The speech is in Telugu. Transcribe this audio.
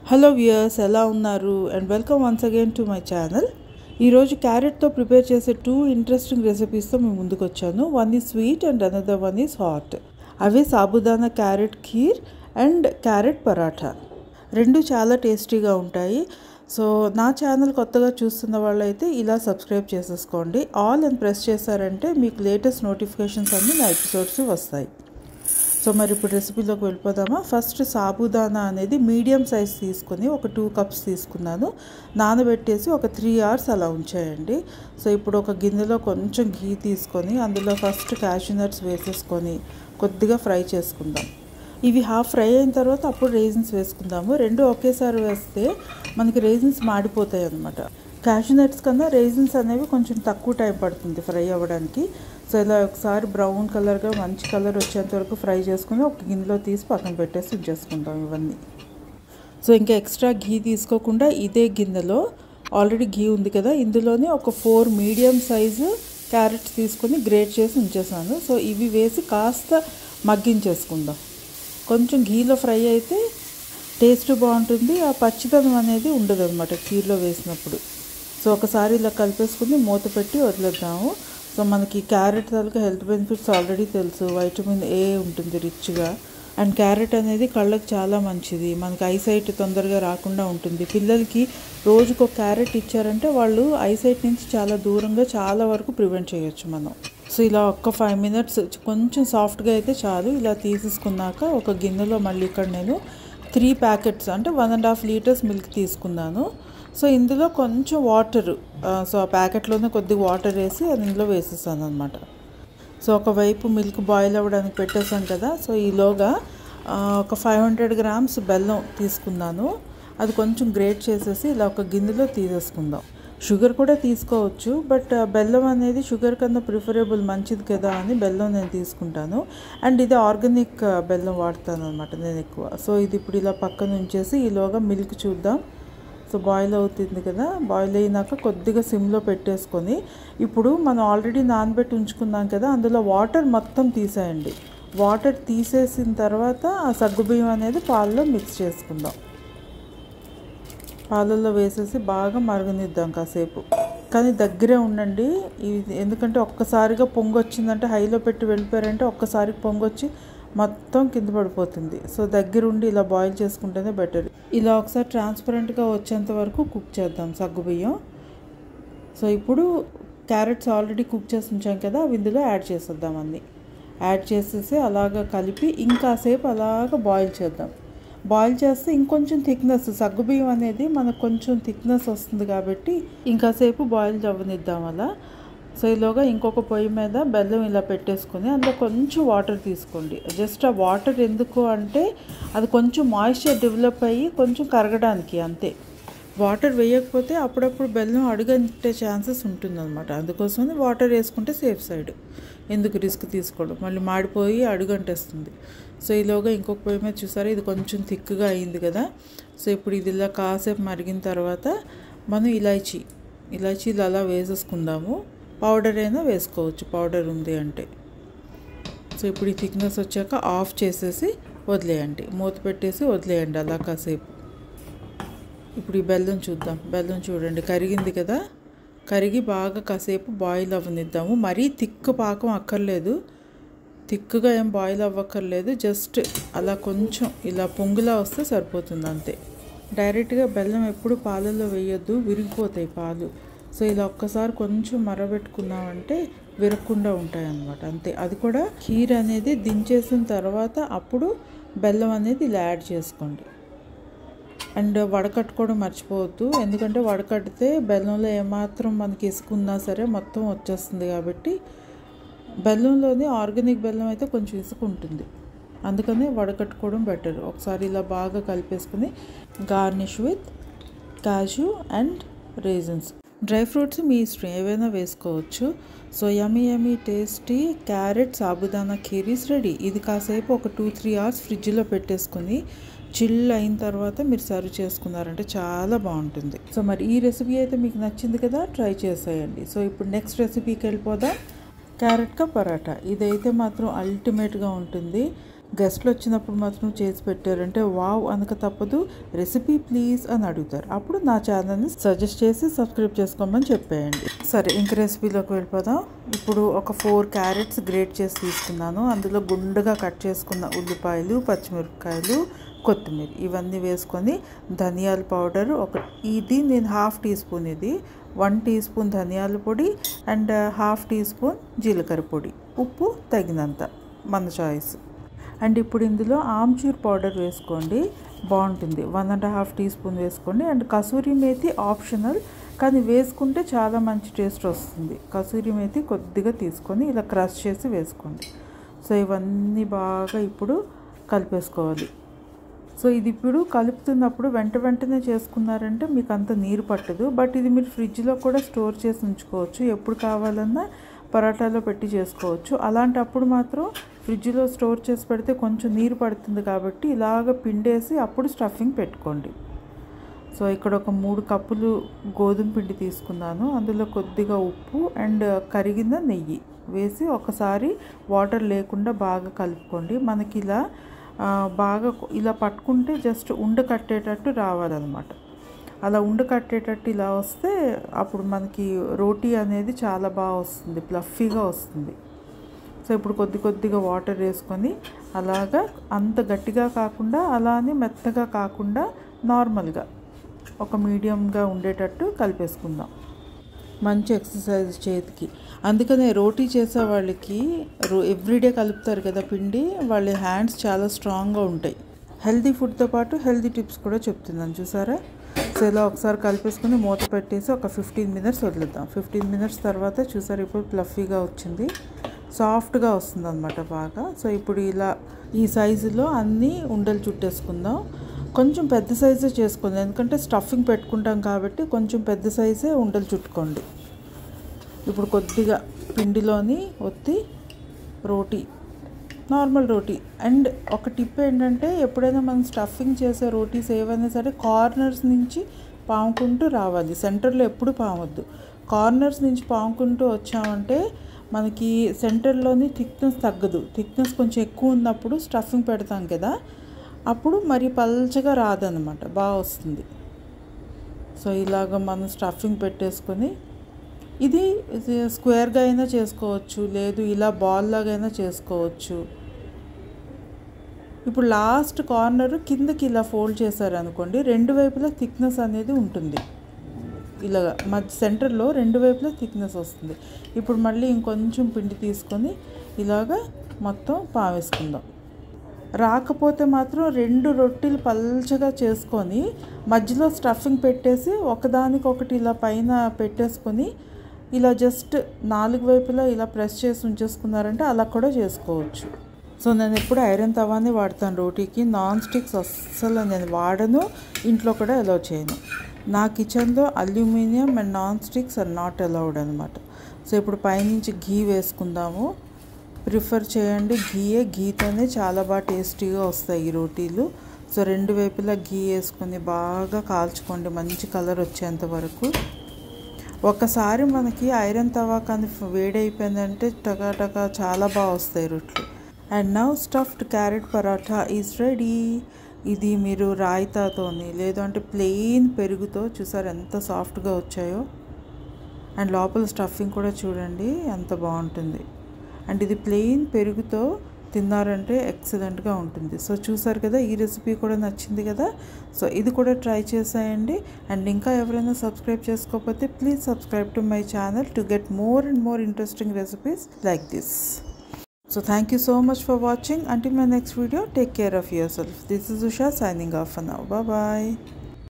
హలో వ్యూయర్స్, ఎలా ఉన్నారు? And welcome once again to my channel. ఈరోజు క్యారెట్తో ప్రిపేర్ చేసే 2 ఇంట్రెస్టింగ్ రెసిపీస్తో మేము ముందుకు వచ్చాను. One is sweet and another one is hot. Away sabudana carrot kheer and carrot paratha. రెండు చాలా టేస్టీగా ఉంటాయి. సో నా ఛానల్ కొత్తగా చూస్తున్న వాళ్ళైతే ఇలా సబ్స్క్రైబ్ చేసేసుకోండి. ఆల్ అని ప్రెస్ చేశారంటే మీకు లేటెస్ట్ నోటిఫికేషన్స్ అన్నీ నా ఎపిసోడ్స్ వస్తాయి. సో మరి ఇప్పుడు రెసిపీలోకి వెళ్ళిపోదామా. ఫస్ట్ సాబుదానా అనేది మీడియం సైజ్ తీసుకొని ఒక 2 కప్స్ తీసుకున్నాను. నానబెట్టేసి ఒక 3 అవర్స్ అలా ఉంచేయండి. సో ఇప్పుడు ఒక గిన్నెలో కొంచెం ఘీ తీసుకొని అందులో ఫస్ట్ క్యాష్యూ నట్స్ వేసేసుకొని కొద్దిగా ఫ్రై చేసుకుందాం. ఇవి హాఫ్ ఫ్రై అయిన తర్వాత అప్పుడు రైజిన్స్ వేసుకుందాము. రెండు ఒకేసారి వేస్తే మనకి రైజిన్స్ మాడిపోతాయి అన్నమాట. క్యాష్యూ నట్స్ కన్నా రైజిన్స్ అనేవి కొంచెం తక్కువ టైం పడుతుంది ఫ్రై అవ్వడానికి. సో ఇలా ఒకసారి బ్రౌన్ కలర్గా మంచి కలర్ వచ్చేంత వరకు ఫ్రై చేసుకుని ఒక గిన్నెలో తీసి పక్కన పెట్టేసి ఉంచేసుకుంటాం ఇవన్నీ. సో ఇంకా ఎక్స్ట్రా ఘీ తీసుకోకుండా ఇదే గిన్నెలో ఆల్రెడీ ఘీ ఉంది కదా, ఇందులోనే ఒక 4 మీడియం సైజు క్యారెట్స్ తీసుకొని గ్రేట్ చేసి ఉంచేసాను. సో ఇవి వేసి కాస్త మగ్గించేసుకుందాం. కొంచెం ఘీలో ఫ్రై అయితే టేస్ట్ బాగుంటుంది, ఆ పచ్చిదనం అనేది ఉండదు అనమాట ఖీర్లో వేసినప్పుడు. సో ఒకసారి ఇలా కలిపేసుకుని మూత పెట్టి వదిలేద్దాము. సో మనకి క్యారెట్ తాలూకా హెల్త్ బెనిఫిట్స్ ఆల్రెడీ తెలుసు. వైటమిన్ ఏ ఉంటుంది రిచ్గా. అండ్ క్యారెట్ అనేది కళ్ళకి చాలా మంచిది. మనకి ఐసైట్ తొందరగా రాకుండా ఉంటుంది. పిల్లలకి రోజుకు ఒక క్యారెట్ ఇచ్చారంటే వాళ్ళు ఐసైట్ నుంచి చాలా దూరంగా చాలా వరకు ప్రివెంట్ చేయొచ్చు మనం. సో ఇలా ఒక్క 5 మినిట్స్ కొంచెం సాఫ్ట్గా అయితే చాలు. ఇలా తీసేసుకున్నాక ఒక గిన్నెలో మళ్ళీ ఇక్కడ నేను 3 ప్యాకెట్స్ అంటే 1.5 లీటర్స్ మిల్క్ తీసుకున్నాను. సో ఇందులో కొంచెం వాటర్, సో ఆ ప్యాకెట్లోనే కొద్దిగా వాటర్ వేసి అది ఇందులో వేసేసాను అనమాట. సో ఒకవైపు మిల్క్ బాయిల్ అవ్వడానికి పెట్టేసాం కదా. సో ఈలోగా ఒక 500 గ్రామ్స్ బెల్లం తీసుకున్నాను. అది కొంచెం గ్రేట్ చేసేసి ఇలా ఒక గిన్నెలో తీసేసుకుందాం. షుగర్ కూడా తీసుకోవచ్చు, బట్ బెల్లం అనేది షుగర్ కన్నా ప్రిఫరబుల్, మంచిది కదా అని బెల్లం నేను తీసుకుంటాను. అండ్ ఇది ఆర్గానిక్ బెల్లం వాడతాను అనమాట నేను ఎక్కువ. సో ఇది ఇప్పుడు ఇలా పక్కన ఉంచేసి ఈలోగా మిల్క్ చూద్దాం. సో బాయిల్ అవుతుంది కదా, బాయిల్ అయినాక కొద్దిగా సిమ్లో పెట్టేసుకొని ఇప్పుడు మనం ఆల్రెడీ నానబెట్టి ఉంచుకున్నాం కదా, అందులో వాటర్ మొత్తం తీసేయండి. వాటర్ తీసేసిన తర్వాత ఆ సగ్గుబియ్యం అనేది పాలలో మిక్స్ చేసుకుందాం. పాలల్లో వేసేసి బాగా మరగనిద్దాం కాసేపు. కానీ దగ్గరే ఉండండి ఇది, ఎందుకంటే ఒక్కసారిగా పొంగు వచ్చిందంటే హైలో పెట్టి వెళ్ళిపోయారంటే ఒక్కసారికి పొంగొచ్చి మొత్తం కింద పడిపోతుంది. సో దగ్గరుండి ఇలా బాయిల్ చేసుకుంటేనే బెటర్. ఇలా ఒకసారి ట్రాన్స్పరెంట్గా వచ్చేంత వరకు కుక్ చేద్దాం సగ్గుబియ్యం. సో ఇప్పుడు క్యారెట్స్ ఆల్రెడీ కుక్ చేసి ఉంచాం కదా, అవి ఇందులో యాడ్ చేసేద్దాం. అన్నీ యాడ్ చేసేసి అలాగా కలిపి ఇంకాసేపు అలాగ బాయిల్ చేద్దాం. బాయిల్ చేస్తే ఇంకొంచెం థిక్నెస్, సగ్గుబియ్యం అనేది మనకు కొంచెం థిక్నెస్ వస్తుంది కాబట్టి ఇంకాసేపు బాయిల్ అవ్వనిద్దాం అలా. సో ఈలోగా ఇంకొక పొయ్యి మీద బెల్లం ఇలా పెట్టేసుకొని అందులో కొంచెం వాటర్ తీసుకోండి. జస్ట్ ఆ వాటర్ ఎందుకు అంటే అది కొంచెం మాయిశ్చర్ డెవలప్ అయ్యి కొంచెం కరగడానికి అంతే. వాటర్ వేయకపోతే అప్పుడప్పుడు బెల్లం అడుగంటే ఛాన్సెస్ ఉంటుందన్నమాట. అందుకోసమని వాటర్ వేసుకుంటే సేఫ్ సైడ్. ఎందుకు రిస్క్ తీసుకోవడం, మళ్ళీ మాడిపోయి అడుగంటేస్తుంది. సో ఈలోగా ఇంకొక పొయ్యి మీద చూసారా, ఇది కొంచెం థిక్గా అయింది కదా. సో ఇప్పుడు ఇది ఇలా కాసేపు మరిగిన తర్వాత మనం ఇలాచీలు అలా వేసేసుకుందాము. పౌడర్ అయినా వేసుకోవచ్చు, పౌడర్ ఉంది అంటే. సో ఇప్పుడు ఈ థిక్నెస్ వచ్చాక ఆఫ్ చేసేసి వదిలేయండి, మూత పెట్టేసి వదిలేయండి అలా కాసేపు. ఇప్పుడు ఈ బెల్లం చూద్దాం. బెల్లం చూడండి కరిగింది కదా, కరిగి బాగా కాసేపు బాయిల్ అవ్వనిద్దాము. మరీ థిక్ పాకం అక్కర్లేదు, థిక్గా ఏం బాయిల్ అవ్వక్కర్లేదు. జస్ట్ అలా కొంచెం ఇలా పొంగులా వస్తే సరిపోతుంది అంతే. డైరెక్ట్గా బెల్లం ఎప్పుడు పాలల్లో వేయొద్దు, విరిగిపోతాయి పాలు. సో ఇలా ఒక్కసారి కొంచెం మరబెట్టుకున్నామంటే విరగకుండా ఉంటాయి అన్నమాట అంతే. అది కూడా ఖీర్ అనేది దించేసిన తర్వాత అప్పుడు బెల్లం అనేది ఇలా యాడ్ చేసుకోండి. అండ్ వడకట్టుకోవడం మర్చిపోవద్దు, ఎందుకంటే వడకడితే బెల్లంలో ఏమాత్రం మనకి ఇసుకున్నా సరే మొత్తం వచ్చేస్తుంది కాబట్టి. బెల్లంలోని ఆర్గానిక్ బెల్లం అయితే కొంచెం ఇసుక ఉంటుంది, అందుకని వడకట్టుకోవడం బెటర్. ఒకసారి ఇలా బాగా కలిపేసుకుని garnish with kaju and raisins. Dry fruits మీ ఇష్టం, ఏవైనా వేసుకోవచ్చు. So yummy tasty carrot sabudana kheer is ready. ఇది కాసేపు ఒక 2-3 అవర్స్ ఫ్రిడ్జ్లో పెట్టేసుకుని చిల్ అయిన తర్వాత మీరు సర్వ్ చేసుకున్నారంటే చాలా బాగుంటుంది. సో మరి ఈ రెసిపీ అయితే మీకు నచ్చింది కదా, ట్రై చేసేయండి. సో ఇప్పుడు నెక్స్ట్ రెసిపీకి వెళ్ళిపోదాం. క్యారెట్ కా పరాటా. ఇదైతే మాత్రం అల్టిమేట్గా ఉంటుంది. గెస్ట్లు వచ్చినప్పుడు మాత్రం చేసి పెట్టారంటే వావ్ అనక తప్పదు, రెసిపీ ప్లీజ్ అని అడుగుతారు. అప్పుడు నా ఛానల్ని సజెస్ట్ చేసి సబ్స్క్రైబ్ చేసుకోమని చెప్పేయండి. సరే, ఇంక రెసిపీలోకి వెళ్ళిపోదాం. ఇప్పుడు ఒక 4 క్యారెట్స్ గ్రేట్ చేసి తీసుకున్నాను. అందులో గుండుగా కట్ చేసుకున్న ఉల్లిపాయలు, పచ్చిమిరపకాయలు, కొత్తిమీర ఇవన్నీ వేసుకొని ధనియాల పౌడర్ ఇది నేను 1/2 టీ స్పూన్, ఇది 1 టీ స్పూన్ ధనియాల పొడి అండ్ 1/2 టీ స్పూన్ జీలకర్ర పొడి, ఉప్పు తగినంత మన చాయిస్. అండ్ ఇప్పుడు ఇందులో ఆమ్చూర్ పౌడర్ వేసుకోండి, బాగుంటుంది. 1.5 టీ స్పూన్ వేసుకోండి. అండ్ కసూరి మేతి ఆప్షనల్, కానీ వేసుకుంటే చాలా మంచి టేస్ట్ వస్తుంది. కసూరి మేతి కొద్దిగా తీసుకొని ఇలా క్రష్ చేసి వేసుకోండి. సో ఇవన్నీ బాగా ఇప్పుడు కలిపేసుకోవాలి. సో ఇది ఇప్పుడు కలుపుతున్నప్పుడు వెంటనే చేసుకున్నారంటే మీకు అంత నీరు పట్టదు. బట్ ఇది మీరు ఫ్రిడ్జ్లో కూడా స్టోర్ చేసి ఉంచుకోవచ్చు, ఎప్పుడు కావాలన్నా పరాటాలో పెట్టి చేసుకోవచ్చు. అలాంటప్పుడు మాత్రం ఫ్రిడ్జ్లో స్టోర్ చేసి పెడితే కొంచెం నీరు పడుతుంది కాబట్టి ఇలాగ పిండేసి అప్పుడు స్టఫింగ్ పెట్టుకోండి. సో ఇక్కడ ఒక 3 కప్పులు గోధుమ పిండి తీసుకున్నాను. అందులో కొద్దిగా ఉప్పు అండ్ కరిగిన నెయ్యి వేసి ఒకసారి వాటర్ లేకుండా బాగా కలుపుకోండి. మనకి ఇలా బాగా ఇలా పట్టుకుంటే జస్ట్ ఉండ కట్టేటట్టు రావాలన్నమాట. అలా ఉండ కట్టేటట్టు ఇలా వస్తే అప్పుడు మనకి రోటీ అనేది చాలా బాగా వస్తుంది, ప్లఫీగా వస్తుంది. సో ఇప్పుడు కొద్దిగా వాటర్ వేసుకొని అలాగా అంత గట్టిగా కాకుండా అలానే మెత్తగా కాకుండా నార్మల్గా ఒక మీడియంగా ఉండేటట్టు కలిపేసుకుందాం. మంచి ఎక్సర్సైజ్ చేతికి. అందుకనే రోటీ చేసే వాళ్ళకి ఎవ్రీడే కలుపుతారు కదా పిండి, వాళ్ళ హ్యాండ్స్ చాలా స్ట్రాంగ్గా ఉంటాయి. హెల్తీ ఫుడ్తో పాటు హెల్తీ టిప్స్ కూడా చెప్తున్నాను, చూసారా. సో ఇలా ఒకసారి కలిపేసుకుని మూత పెట్టేసి ఒక 15 మినిట్స్ వదిలేద్దాం. 15 మినిట్స్ తర్వాత చూసారు ఇప్పుడు ప్లఫీగా వచ్చింది, సాఫ్ట్గా వస్తుంది అనమాట బాగా. సో ఇప్పుడు ఇలా ఈ సైజులో అన్నీ ఉండలు చుట్టేసుకుందాం. కొంచెం పెద్ద సైజే చేసుకోండి, ఎందుకంటే స్టఫింగ్ పెట్టుకుంటాం కాబట్టి కొంచెం పెద్ద సైజే ఉండలు చుట్టుకోండి. ఇప్పుడు కొద్దిగా పిండిలోని ఒత్తి రోటీ, నార్మల్ రోటీ. అండ్ ఒక టిప్ ఏంటంటే ఎప్పుడైనా మనం స్టఫింగ్ చేసే రోటీస్ ఏవైనా సరే కార్నర్స్ నుంచి పాముకుంటూ రావాలి, సెంటర్లో ఎప్పుడు పామొద్దు. కార్నర్స్ నుంచి పాముకుంటూ వచ్చామంటే మనకి సెంటర్లోని థిక్నెస్ తగ్గదు. థిక్నెస్ కొంచెం ఎక్కువ ఉన్నప్పుడు స్టఫింగ్ పెడతాం కదా, అప్పుడు మరి పల్చగా రాదనమాట, బాగా వస్తుంది. సో ఇలాగ మనం స్టఫింగ్ పెట్టేసుకొని ఇది స్క్వేర్గా అయినా చేసుకోవచ్చు, లేదు ఇలా బాల్ లాగా అయినా చేసుకోవచ్చు. ఇప్పుడు లాస్ట్ కార్నర్ కిందకి ఇలా ఫోల్డ్ చేశారనుకోండి, 2 వైపులా థిక్నెస్ అనేది ఉంటుంది. ఇలాగా మధ్య సెంటర్లో 2 వైపులా థిక్నెస్ వస్తుంది. ఇప్పుడు మళ్ళీ ఇంకొంచెం పిండి తీసుకొని ఇలాగా మొత్తం పావేసుకుందాం. రాకపోతే మాత్రం 2 రొట్టెలు పల్చగా చేసుకొని మధ్యలో స్టఫింగ్ పెట్టేసి ఒకదానికొకటి ఇలా పైన పెట్టేసుకొని ఇలా జస్ట్ 4 వైపులా ఇలా ప్రెస్ చేసి ఉంచేసుకున్నారంటే అలా కూడా చేసుకోవచ్చు. సో నేను ఎప్పుడు ఐరన్ తవాని వాడతాను రోటీకి, నాన్ స్టిక్స్ అస్సలు నేను వాడను, ఇంట్లో కూడా అలౌ చేయను. నా కిచెన్లో aluminium and non sticks are not allowed అనమాట. సో ఇప్పుడు పైనుంచి ఘీ వేసుకుందాము. ప్రిఫర్ చేయండి ఘీతోనే చాలా బాగా టేస్టీగా వస్తాయి ఈ రోటీలు. సో 2 వైపులా ఘీ వేసుకొని బాగా కాల్చుకోండి, మంచి కలర్ వచ్చేంత వరకు. ఒకసారి మనకి ఐరన్ తవా కానీ వేడైపోయిందంటే టకా చాలా బాగా వస్తాయి రొట్టెలు. And now stuffed carrot paratha is ready. ఇది మీరు రాయితాతోని లేదంటే ప్లెయిన్ పెరుగుతో చూసారు ఎంత సాఫ్ట్గా వచ్చాయో. అండ్ లోపల స్టఫింగ్ కూడా చూడండి ఎంత బాగుంటుంది. అండ్ ఇది ప్లెయిన్ పెరుగుతో తిన్నారంటే ఎక్సలెంట్గా ఉంటుంది. సో చూసారు కదా, ఈ రెసిపీ కూడా నచ్చింది కదా. సో ఇది కూడా ట్రై చేసేయండి. అండ్ ఇంకా ఎవరైనా సబ్స్క్రైబ్ చేసుకోకపోతే please subscribe to my channel to get more and more interesting recipes like this. So thank you so much for watching. Until my next video, take care of yourself. This is Usha signing off for now. Bye bye.